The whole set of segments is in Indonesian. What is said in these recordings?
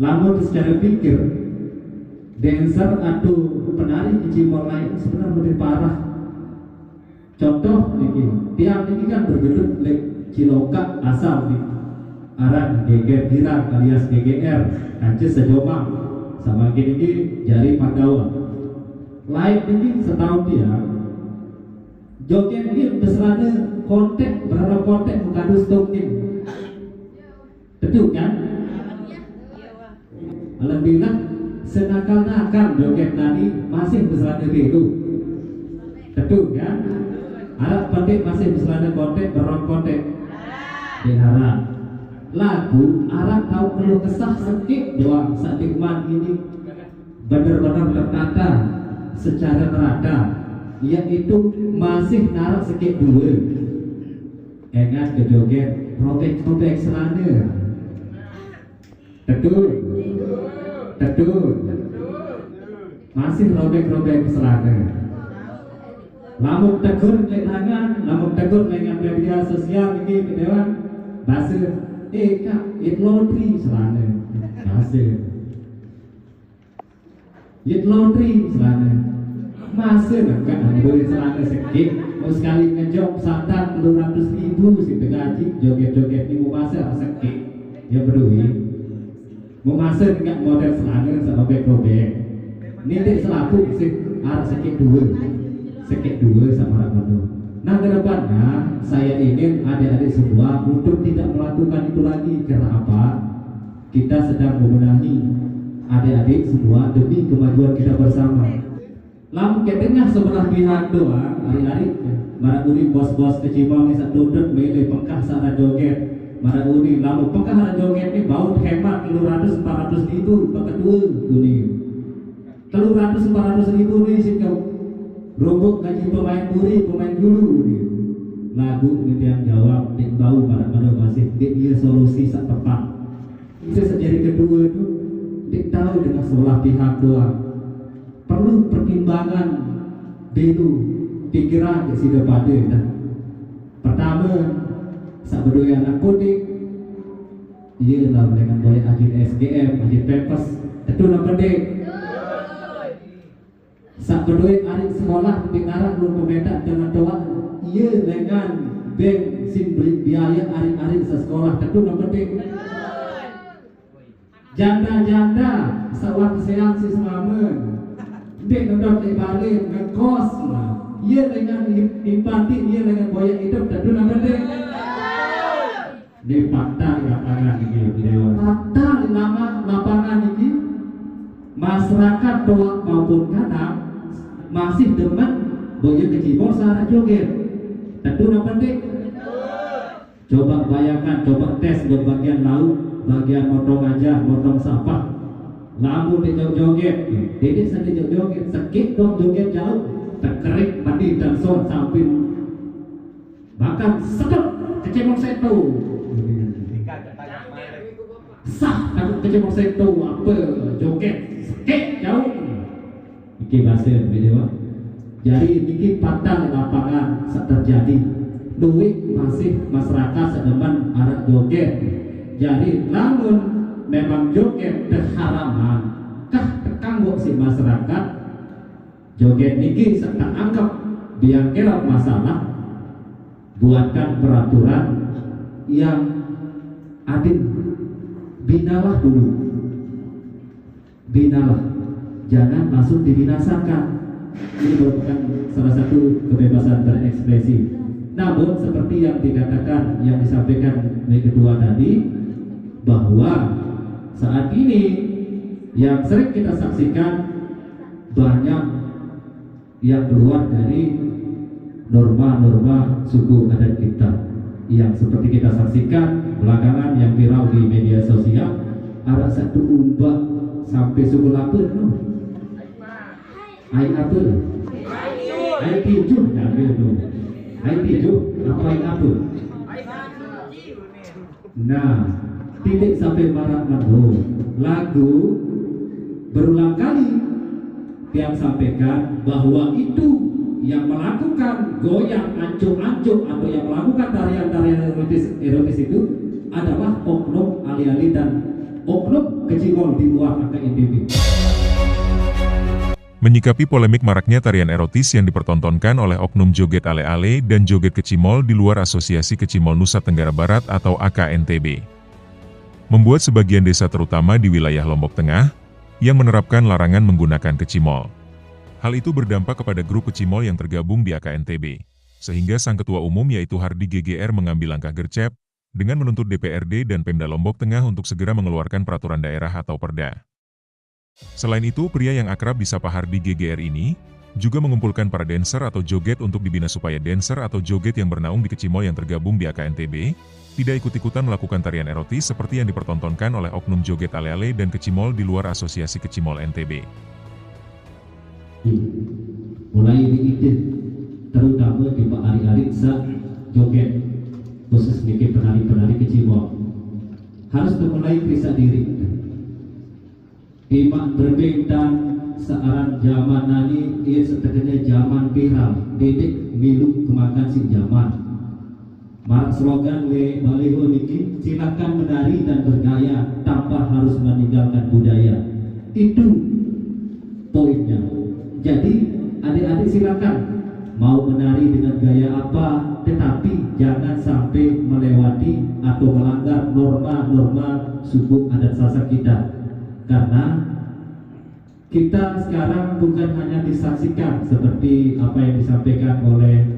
Lamun secara pikir, dancer atau penari di Cimor lain sebenarnya lebih parah. Contoh niki, tiang niki kan bergedut lek Ciloka asal di arah geger girang alias GGR Aceh Sejomang sama gini jari Pandawa. Lain ini setahun dia joget ini besarnya kontek berapa kontek mengandung stokin. Betul kan? Alhamdulillah senakal-nakal joget tadi masih besarnya itu. Betul kan? Arab kontek masih besarnya kontek berapa kontek? Diharap lagu Arab tahu perlu kesah sedikit doang satikman ini benar-benar tertata secara merata, yaitu masih narak sedikit dua ingat kejoget robek-robek selana. Betul masih robek-robek selana. Lamun tegur lengangan, lamun tegur lengan media sosial ini kedewan bahasa kak it laundry selana bahasa it laundry selana masa enggak boleh selana sedikit mau sekali ngejok santan 200.000 si gaji joget-joget ini mau masa sedikit ya berdua mau masa enggak model selana robek-robek ini selaku sih harus sedikit dua sama orang. Nah kedepannya saya ingin adik-adik semua untuk tidak melakukan itu lagi. Karena apa? Kita sedang membenahi adik-adik semua demi kemajuan kita bersama. Lamun ketengah sebelah pihak doang hari-hari marah uni bos-bos kecimang sak dodot mele pengkah sana joget marah uni lamun pengkah sana joget ini bau hemat 300-400 ribu paketua uni 300-400 ribu nih sih kau rombok gaji pemain puri, pemain dulu gitu. Lagu ini yang jawab, dik bau pada masih dik dia solusi sak tepat. Itu sejari kedua itu dik tahu dengan sebelah pihak doang. Perlu pertimbangan dulu pikiran di sini pada. Nah, pertama sak berdua anak kodik, iya lah dengan banyak ajin SGM, ajin pepes, itu nama dek. Sak berdua hari sekolah di arah belum pemetak dengan doa iya dengan bensin beli biaya hari-hari sekolah tentu nomor penting janda-janda sawat seang si selamen dek nondok balik ngekos lah iya dengan impati iya dengan boya hidup tentu nomor penting di fakta di lapangan ini fakta di nama lapangan ini masyarakat doa maupun kanak masih demen boya kecibor sarah joget tentu yang penting coba bayangkan, coba tes buat bagian laut bagian motong aja, motong sampah lamun di joget dedek sedih joget sekit dong joget jauh terkerik mandi dan son samping bahkan sedep kecibor setu sah takut kecibor setu apa joget sekit jauh iki bahasa video. Jadi ini patah lapangan terjadi. Duit masih masyarakat sedeman arah joget. Jadi namun memang joget terharaman kah terkangguk si masyarakat joget niki serta anggap biang kerap masalah buatkan peraturan yang adil. Binalah dulu. Binalah. Jangan langsung dibinasakan. Ini merupakan salah satu kebebasan berekspresi. Namun seperti yang dikatakan, yang disampaikan oleh kedua tadi, bahwa saat ini yang sering kita saksikan banyak yang keluar dari norma-norma suku adat kita. Yang seperti kita saksikan belakangan yang viral di media sosial, ada satu umbak sampai suku lapar, no? Air apa? Air tijuh tak ada tu. Air tijuh apa air apa? Nah, tidak sampai marak lagu berulang kali yang sampaikan bahwa itu yang melakukan goyang ancur-ancur atau yang melakukan tarian-tarian erotis itu adalah oknum alih-alih dan oknum kecimol di luar AKNTB. Menyikapi polemik maraknya tarian erotis yang dipertontonkan oleh oknum joget ale-ale dan joget kecimol di luar Asosiasi Kecimol Nusa Tenggara Barat atau AKNTB, membuat sebagian desa terutama di wilayah Lombok Tengah yang menerapkan larangan menggunakan kecimol. Hal itu berdampak kepada grup kecimol yang tergabung di AKNTB, sehingga Sang Ketua Umum yaitu Hardi GGR mengambil langkah gercep dengan menuntut DPRD dan Pemda Lombok Tengah untuk segera mengeluarkan peraturan daerah atau perda. Selain itu, pria yang akrab disapa Hardi GGR ini juga mengumpulkan para dancer atau joget untuk dibina supaya dancer atau joget yang bernaung di kecimol yang tergabung di AKNTB tidak ikut-ikutan melakukan tarian erotis seperti yang dipertontonkan oleh oknum joget ale-ale dan kecimol di luar Asosiasi Kecimol NTB. Mulai diidet, terutama di Pak Ari-Ari joget khusus bikin penari-penari kecimol harus mulai periksa diri. Imak berbeda searang zaman nani ia seteganya zaman viral dedek milu kemakan si zaman marak slogan we baliho niki silakan menari dan bergaya tanpa harus meninggalkan budaya. Itu poinnya. Jadi adik-adik silakan mau menari dengan gaya apa, tetapi jangan sampai melewati atau melanggar norma-norma suku adat Sasak kita. Karena kita sekarang bukan hanya disaksikan seperti apa yang disampaikan oleh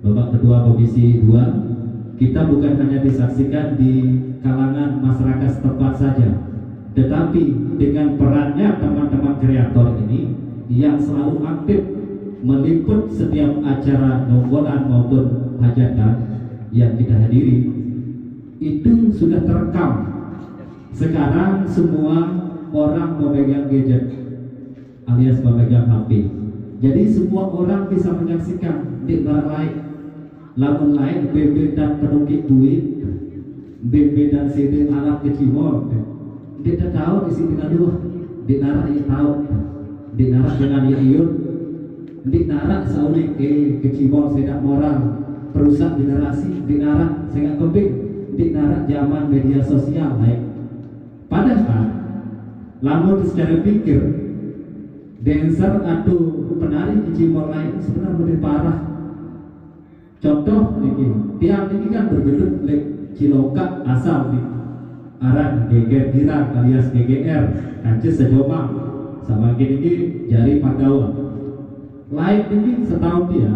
Bapak Ketua Komisi 2, kita bukan hanya disaksikan di kalangan masyarakat setempat saja, tetapi dengan perannya teman-teman kreator ini yang selalu aktif meliput setiap acara nonggolan maupun hajatan yang kita hadiri, itu sudah terekam. Sekarang semua orang memegang gadget alias memegang HP, jadi semua orang bisa menyaksikan di lain lamun lain BB dan penukik duit, BB dan CD Arab kecimol, dia tahu di sini dua, di narak yang tahu, di narak dengan iun, di narak saulik kecimol tidak moral, perusak generasi, di narak saya kembing, di narak zaman media sosial lain. Padahal lamun secara pikir dancer atau penari kecimol lain sebenarnya lebih parah. Contoh ini, tiang ini kan bergelut lek Ciloka asal di aran GGR Girang alias GGR Kancis Sejomang sama gini jari Pandawa. Lain ini setahun dia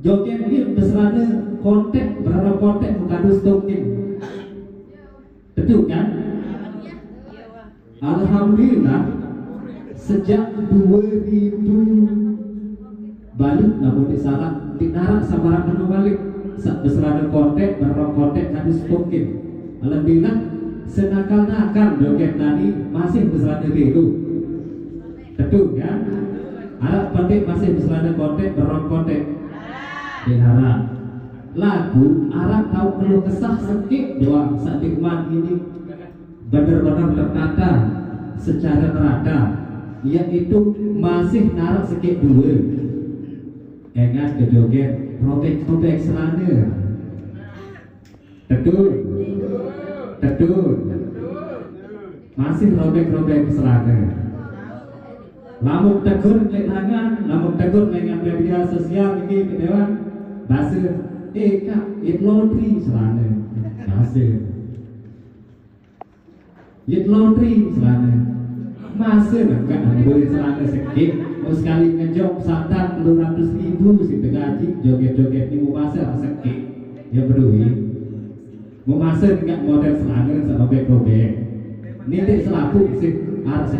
joget ini besarnya kontek berapa kontek mengandung stoking. Betul kan? Alhamdulillah sejak 2000 balik namun disalah dinarak sama orang balik saat besarnya kontek berapa kontek harus stoking. Alhamdulillah senakal-nakal joget nani masih besarnya itu. Betul kan? Alat kontek masih besarnya kontek berapa kontek dinarak. Lagu Arab tahu perlu kesah sedikit doang saat iman ini benar-benar tertata secara merata, yaitu masih narak sedikit dua ingat ke joget robek-robek selana. Betul masih robek-robek selana. Lamun tegur lengangan, lamun tegur lengan media sosial ini kedewan bahasa kak, it laundry selana masih it laundry selana masih enggak boleh selana sedikit mau sekali ngejok santan 200.000 si gaji joget-joget ini mau masuk sedikit ya berdua mau masuk enggak model selana robek-robek ini selaku sih harus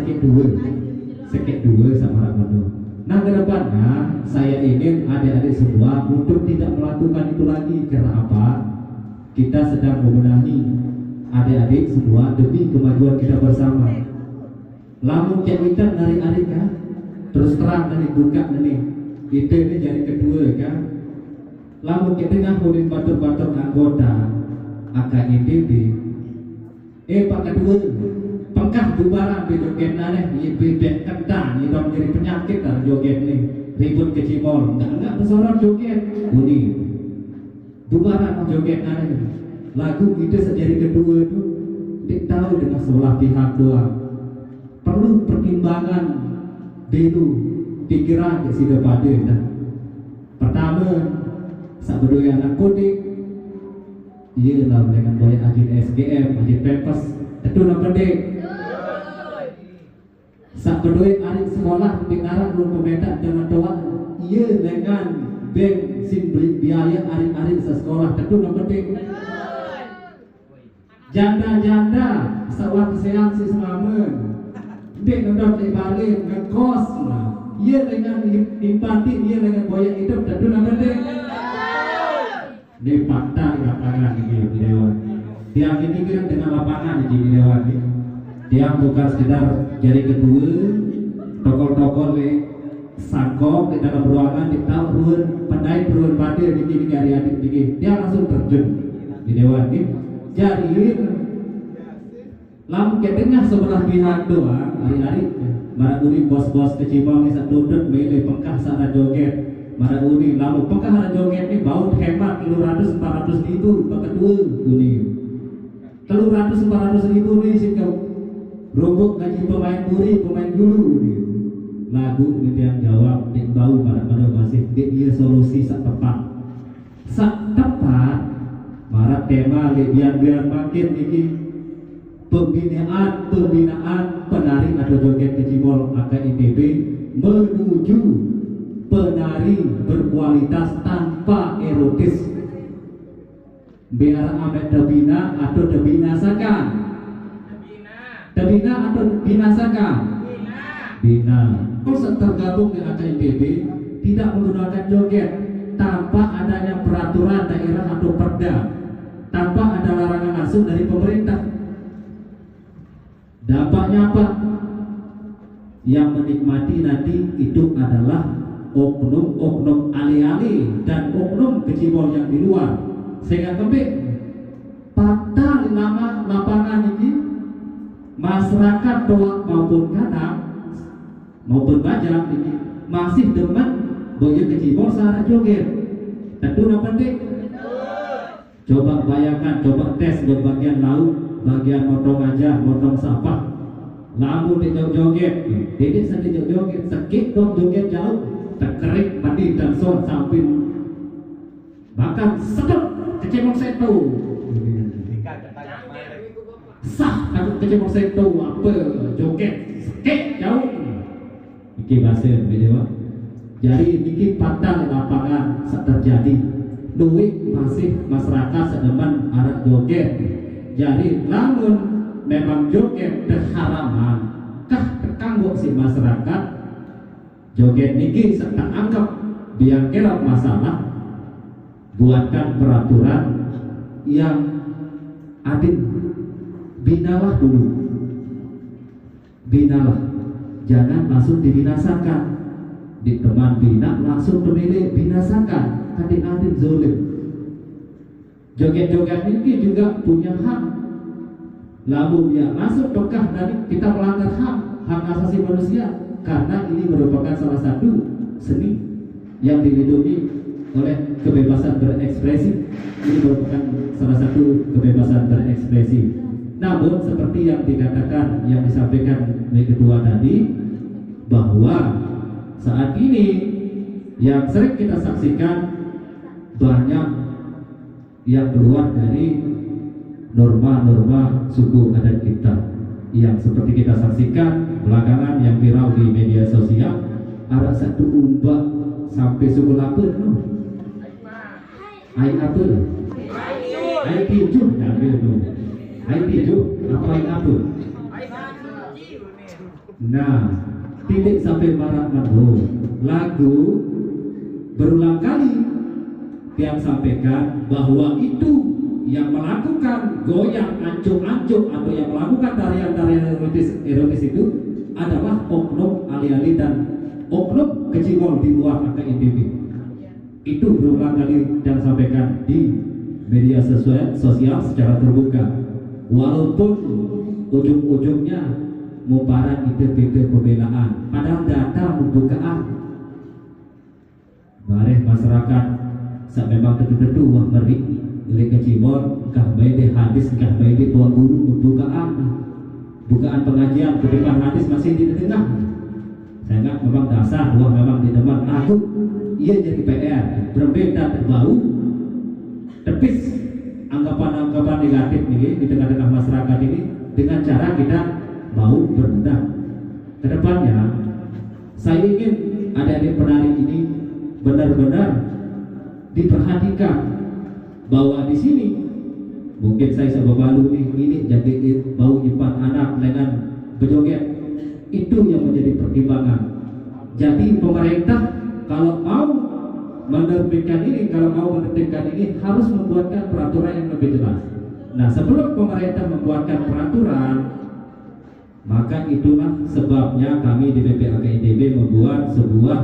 sedikit dua sama orang. Nah kedepannya saya ingin adik-adik semua untuk tidak melakukan itu lagi. Karena apa? Kita sedang membenahi adik-adik semua demi kemajuan kita bersama. Lamun kita nari-nari kan, terus terang nari buka nih, itu ini jadi kedua kan. Lamun kita ngakurin batur-batur anggota AKNTB, Pak kedua pengkah bubaran di joget naneh bebek kentang itu menjadi penyakit dari joget nih ribut kecimol enggak bersorak joget bunyi bubaran joget naneh lagu itu sejari kedua itu tahu dengan sebelah pihak doang. Perlu pertimbangan dulu, pikiran di sini pada. Pertama, saat berdua anak kodik, iya lah dengan banyak ajin SGM, ajin PEPAS, itu nak penting. Saat berdua anak sekolah, pinara belum pemerintah dengan doa, iya dengan bank sim biaya anak-anak sekolah, itu nak penting. Janda-janda, sawat sehat si selamat, dek nondot balik ngekos lah. Ia dengan empati, ia dengan boya hidup, tentu nak penting. Di fakta di lapangan di Dewan. Dia pikiran dengan lapangan di Dewan. Dia bukan sekedar jadi kedua, tokol-tokol sangkop di dalam ruangan di tahun pandai ruang pada di hari-hari di. Dia langsung terjun di Dewan. Jadi lam ketengah sebelah pihak doang hari-hari marahuni bos-bos kecibang ni sak duduk mele pekah sak joget marahuni lalu pekah joget ni bau hemat 300-400 ribu kedua ini 300-400 ribu ni sikap rombok gaji pemain puri pemain dulu ni lagu ni yang jawab dik bau pada masih dia solusi sak tepat marah tema biar makin ini pembinaan penari atau joget kecibol AKITB menuju penari berkualitas tanpa erotis biar amet debina atau debinasakan debina atau binasakan bina konsep tergabung dengan AKITB tidak menggunakan joget tanpa adanya peraturan daerah atau perda tanpa ada larangan langsung dari pemerintah. Dampaknya apa? Yang menikmati nanti itu adalah oknum-oknum alih-alih dan oknum kecibol yang di luar. Sehingga kembali fakta nama lapangan ini masyarakat doang maupun kanak maupun bajang ini masih demen boya kecibol secara joget. Tentu nak penting. Coba bayangkan, coba tes buat bagian laut, bagian motong aja, motong sampah. Lamun di joget, dedek sedih joget, sakit dong joget jauh, terkerik mandi dan son samping. Bahkan sedap kecemong setu. Sah takut kecemong setu apa joget, sakit jauh. Iki bahasa beda. Jadi ini patah lapangan terjadi. Duit masih masyarakat sedeman arah joget. Jadi namun memang joget terharaman kah terkanggu si masyarakat joget niki serta anggap biar kira masalah buatkan peraturan yang adil. Binalah dulu, binalah, jangan langsung dibinasakan. Di teman bina langsung pemilih binasakan. Adil zolim. Joget-joget ini juga punya hak. Lalu ya masuk pekah dari kita melanggar hak asasi manusia karena ini merupakan salah satu seni yang dilindungi oleh kebebasan berekspresi. Ini merupakan salah satu kebebasan berekspresi. Namun seperti yang dikatakan yang disampaikan oleh ketua tadi bahwa saat ini yang sering kita saksikan banyak yang keluar dari norma-norma suku adat kita yang seperti kita saksikan belakangan yang viral di media sosial ada satu umbak sampai suku lapar no? Air apa? Air tinju air tinju apa air apa? Nah titik sampai marak lagu berulang kali yang sampaikan bahwa itu yang melakukan goyang ancur-ancur atau yang melakukan tarian-tarian erotis itu adalah oknum alih-alih dan oknum kecibol di luar AKITB. Itu berulang kali yang sampaikan di media sosial secara terbuka. Walaupun ujung-ujungnya mubarak ide-ide pembelaan, padahal data pembukaan bareh masyarakat memang tentu-tentu wah ngeri oleh kecimol kah baik di hadis kah baik di tuan guru bukaan pengajian ke depan hadis masih di tengah. Saya enggak memang dasar dua memang di depan aku ia jadi PR berbeda terbau tepis anggapan-anggapan negatif nih di tengah-tengah masyarakat ini dengan cara kita mau berbenah. Kedepannya saya ingin adik-adik penari ini benar-benar diperhatikan bahwa di sini mungkin saya sebabalu ini jadi bau ipan anak dengan berjoget itu yang menjadi pertimbangan. Jadi pemerintah kalau mau menerbitkan ini, harus membuatkan peraturan yang lebih jelas. Nah, sebelum pemerintah membuatkan peraturan, maka itulah sebabnya kami di PPAK ITB membuat sebuah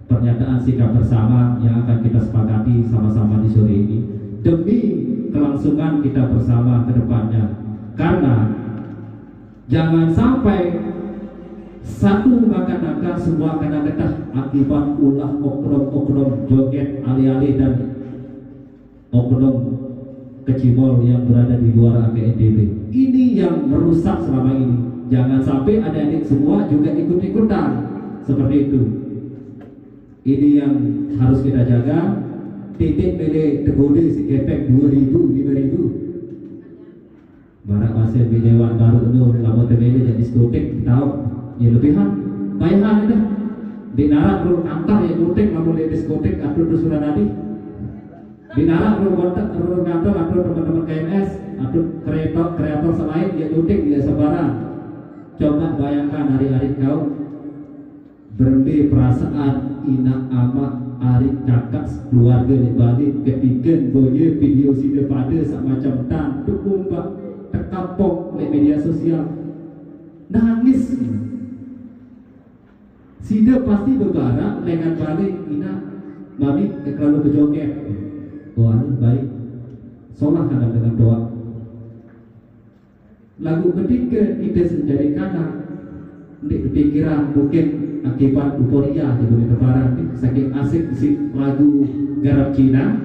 pernyataan sikap bersama yang akan kita sepakati sama-sama di sore ini demi kelangsungan kita bersama ke depannya. Karena jangan sampai satu makan semua kena getah akibat ulah oknum joget alih-alih dan oknum kecimol yang berada di luar AKNTB. Ini yang merusak selama ini. Jangan sampai adik-adik semua juga ikut-ikutan seperti itu. Ini yang harus kita jaga. Titik pilih tegode si kepek 2.000, 5.000. Barak masih di Dewan Baru itu lamun temele jadi diskotek tahu ya lebihan bayaran itu di narak lu antar ya diskotek lamun di diskotek atau dusuran nadi di narak lu kantor atau teman-teman KMS atau kreator selain ya diskotek dia sebarang. Coba bayangkan hari-hari kau berbe perasaan ina ama hari kakak keluarga di Bali ketika boye video sida pada semacam tan tukumbak terkapok di media sosial nangis sida pasti berbarak dengan balik ina mami kalau berjoget baik sholat dengan doa lagu ketika kita menjadi kanak di pikiran mungkin akibat euforia di bulan lebaran saking asik si lagu garap Cina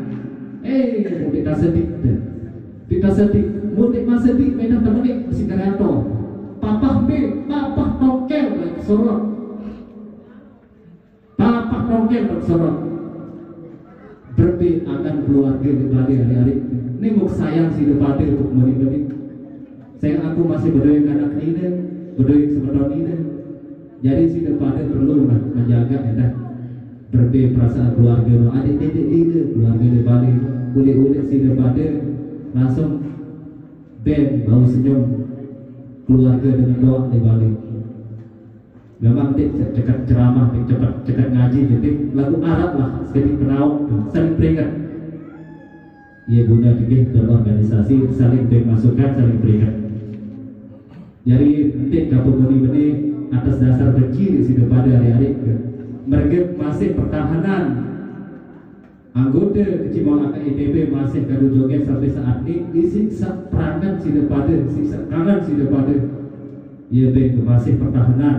kita sedih mudik mas sedih medan temenik si kreator papah tongkel sorot papah tongkel sorot berbe akan keluarga di Bali hari-hari ini mau sayang si depatir untuk menik saya aku masih berdoa anak ini berdoa sebentar ini. Jadi si depannya perlu menjaga berbe perasaan keluarga adik-adik ini keluarga di Bali ulik-ulik si depannya langsung band bau senyum keluarga dengan doa di Bali. Memang cekat ceramah, cekat ngaji, jadi lagu Arab lah sedikit perauk, saling peringat. Ia guna dikih berorganisasi saling bermasukan, saling peringat. Jadi nanti gabung benih atas dasar benci si pada hari-hari mereka masih pertahanan anggota kecimol AKITB masih kadu joget sampai saat ini disiksa perangan si depan ia masih pertahanan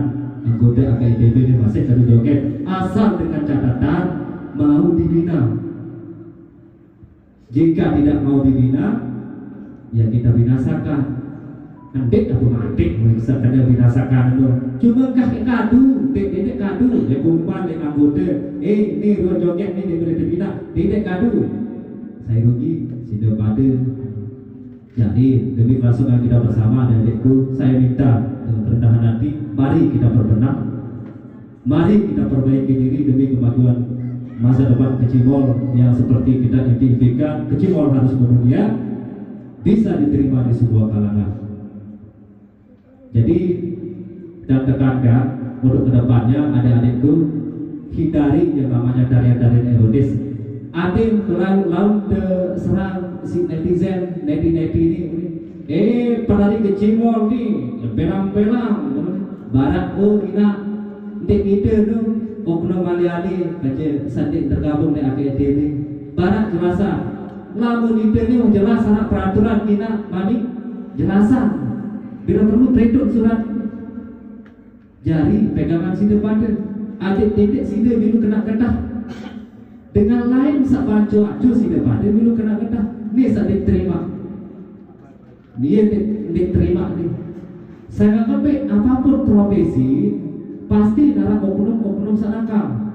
anggota AKITB ini masih kadu joget asal dengan catatan mau dibina. Jika tidak mau dibina ya kita binasakan. Nanti aku mati, bisa kada binasakan itu. Cuma kakek kadu, dedek kadu, ya kumpulan yang anggota. Ini ruang joget ini diberi dibina, dedek kadu. Saya rugi, sudah pada. Jadi demi kelangsungan kita bersama dan adikku, saya minta dengan kerendahan hati, mari kita berbenah, mari kita perbaiki diri demi kemajuan masa depan kecimol yang seperti kita impikan. Kecimol harus mendunia, bisa diterima di sebuah kalangan. Jadi dan tekankan untuk kedepannya adik-adikku hindari yang namanya tarian-tarian erotis. Adil lalu serang si netizen neti ini penari kecimol nih belang-belang barat ina dek ide nu oknum maliali kaje sandik tergabung di AKTB barat jelasan lalu ide ni jelas anak peraturan kita mami jelasan bila perlu tredok surat jari pegangan si depan adik titik sida biru kena ketah dengan lain sabanco acu sih depan dia dulu kena kata nih saya diterima dia diterima nih saya nggak apapun profesi pasti darah oknum sanakal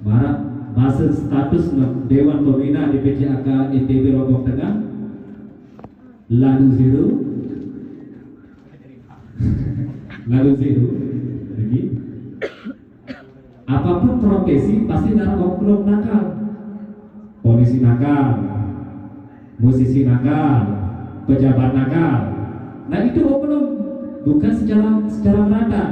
barat bahasa status Dewan Pembina DPJAK ITB Lombok Tengah lalu zero lagi apapun profesi pasti darah oknum nakal polisi nakal musisi nakal pejabat nakal nah itu oknum bukan secara merata